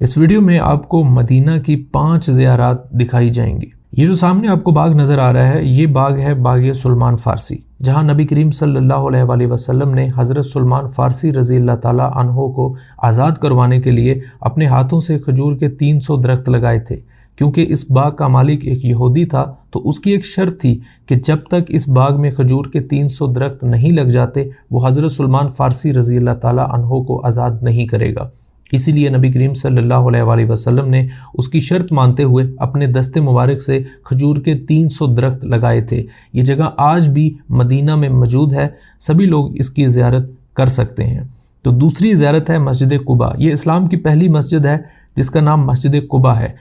इस वीडियो में आपको मदीना की 5 ज़ियारात दिखाई जाएंगी। ये जो सामने आपको बाग नज़र आ रहा है, ये बाग है बाग सलमान फ़ारसी, जहां नबी करीम सल्लल्लाहु अलैहि वसल्लम ने हज़रत सलमान फ़ारसी रज़ी अल्लाह ताला अन्हो को आज़ाद करवाने के लिए अपने हाथों से खजूर के 300 दरख्त लगाए थे। क्योंकि इस बाग का मालिक एक यहूदी था, तो उसकी एक शर्त थी कि जब तक इस बाग में खजूर के 300 दरख्त नहीं लग जाते, वो हज़रत सलमान फ़ारसी रज़ी अल्लाह ताला अन्हो को आज़ाद नहीं करेगा। इसीलिए नबी करीम सल्लल्लाहु अलैहि वसल्लम ने उसकी शर्त मानते हुए अपने दस्ते मुबारक से खजूर के 300 दरख्त लगाए थे। ये जगह आज भी मदीना में मौजूद है, सभी लोग इसकी ज़ियारत कर सकते हैं। तो दूसरी ज़ियारत है मस्जिद कुबा। ये इस्लाम की पहली मस्जिद है जिसका नाम मस्जिद कुबा है।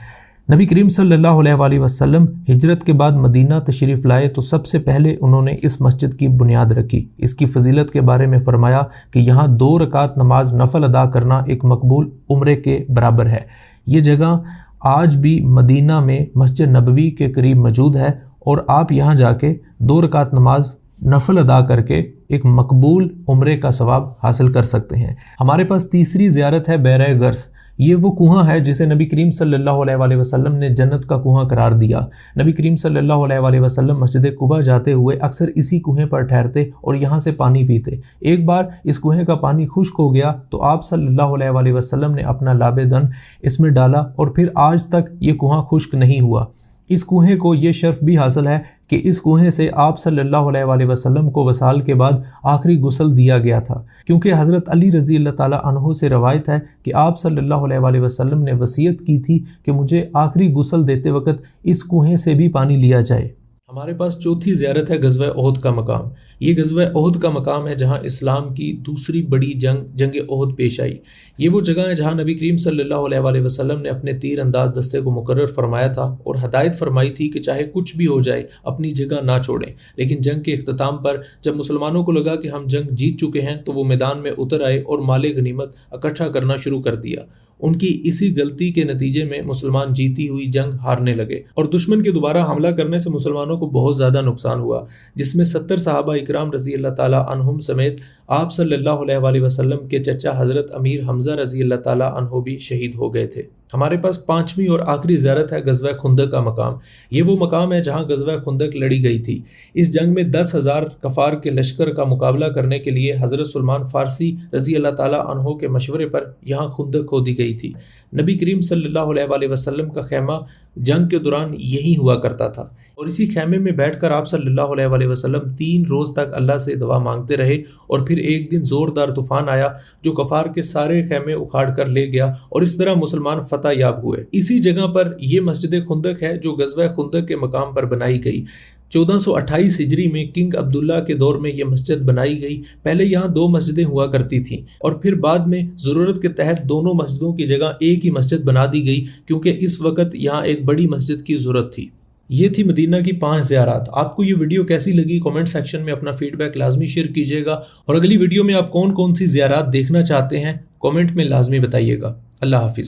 नबी करीम सल्लल्लाहु अलैहि वसल्लम हिजरत के बाद मदीना तशरीफ़ लाए तो सबसे पहले उन्होंने इस मस्जिद की बुनियाद रखी। इसकी फजीलत के बारे में फरमाया कि यहाँ 2 रकात नमाज नफल अदा करना एक मकबूल उम्रे के बराबर है। ये जगह आज भी मदीना में मस्जिद नबवी के करीब मौजूद है और आप यहाँ जाके 2 रकात नमाज नफल अदा करके एक मकबूल उम्रे का सवाब हासिल कर सकते हैं। हमारे पास तीसरी ज़ियारत है बैर गर्स। ये वो कुआं है जिसे नबी करीम सल्लल्लाहु अलैहि वसल्लम ने जन्नत का कुआं करार दिया। नबी करीम सल्लल्लाहु अलैहि वसल्लम मस्जिद कुबा जाते हुए अक्सर इसी कुएं पर ठहरते और यहाँ से पानी पीते। एक बार इस कुएं का पानी खुश्क हो गया तो आप सल्लल्लाहु अलैहि वसल्लम ने अपना लाबेदन इसमें डाला और फिर आज तक ये कुआं खुश्क नहीं हुआ। इस कुएं को ये शर्फ भी हासिल है कि इस कुएं से आप सल्लल्लाहु अलैहि वसल्लम को वसाल के बाद आखिरी गुस्ल दिया गया था। क्योंकि हज़रत अली रज़ी अल्लाह ताला अन्हो से रवायत है कि आप सल्लल्लाहु अलैहि वसल्लम ने वसीयत की थी कि मुझे आखिरी गुस्ल देते वक्त इस कुएं से भी पानी लिया जाए। हमारे पास चौथी ज़ियारत है गज़वा ओहद का मकाम। ये गज़वा ओहद का मकाम है जहाँ इस्लाम की दूसरी बड़ी जंग ओहद पेश आई। ये वो जगह है जहाँ नबी करीम सल्लल्लाहु अलैहि वसल्लम ने अपने तीर अंदाज दस्ते को मुकर्रर फरमाया था और हदायत फरमाई थी कि चाहे कुछ भी हो जाए अपनी जगह ना छोड़ें। लेकिन जंग के इख्तिताम पर जब मुसलमानों को लगा कि हम जंग जीत चुके हैं तो वो मैदान में उतर आए और माले गनीमत इकट्ठा करना शुरू कर दिया। उनकी इसी गलती के नतीजे में मुसलमान जीती हुई जंग हारने लगे और दुश्मन के दोबारा हमला करने से मुसलमानों को बहुत ज़्यादा नुकसान हुआ, जिसमें 70 सहाबा इकराम रज़ी अल्लाह ताला अन्हुम समेत आप सल्लल्लाहु अलैहि वसल्लम के चचा हज़रत अमीर हमज़ा रज़ी अल्लाह ताला अन्हो भी शहीद हो गए थे। हमारे पास 5वीं और आखिरी ज़ियारत है गज़वा खुंदक का मकाम। ये वो मकाम है जहाँ गज़वा खुंदक लड़ी गई थी। इस जंग में 10,000 कफ़ार के लश्कर का मुकाबला करने के लिए हज़रत सलमान फ़ारसी रज़ी अल्लाह ताला अन्हो के मशवरे पर यहाँ खुंदक खोदी गई थी। नबी करीम सल्लल्लाहु अलैहि वसल्लम का खैमा जंग के दौरान यही हुआ करता था और इसी खैमे में बैठकर आप सल्लल्लाहु अलैहि वसल्लम 3 रोज़ तक अल्लाह से दुआ मांगते रहे और फिर एक दिन ज़ोरदार तूफ़ान आया जो कफ़ार के सारे खैमे उखाड़ कर ले गया और इस तरह मुसलमान फतह याब हुए। इसी जगह पर यह मस्जिद खुंदक है जो गज़वा खुंदक के मकाम पर बनाई गई। 1428 हिजरी में किंग अब्दुल्ला के दौर में यह मस्जिद बनाई गई। पहले यहाँ 2 मस्जिदें हुआ करती थीं और फिर बाद में ज़रूरत के तहत दोनों मस्जिदों की जगह एक ही मस्जिद बना दी गई, क्योंकि इस वक्त यहाँ एक बड़ी मस्जिद की ज़रूरत थी। ये थी मदीना की 5 ज़ियारत। आपको ये वीडियो कैसी लगी कमेंट सेक्शन में अपना फीडबैक लाजमी शेयर कीजिएगा और अगली वीडियो में आप कौन कौन सी ज़ियारत देखना चाहते हैं कमेंट में लाजमी बताइएगा। अल्लाह हाफिज़।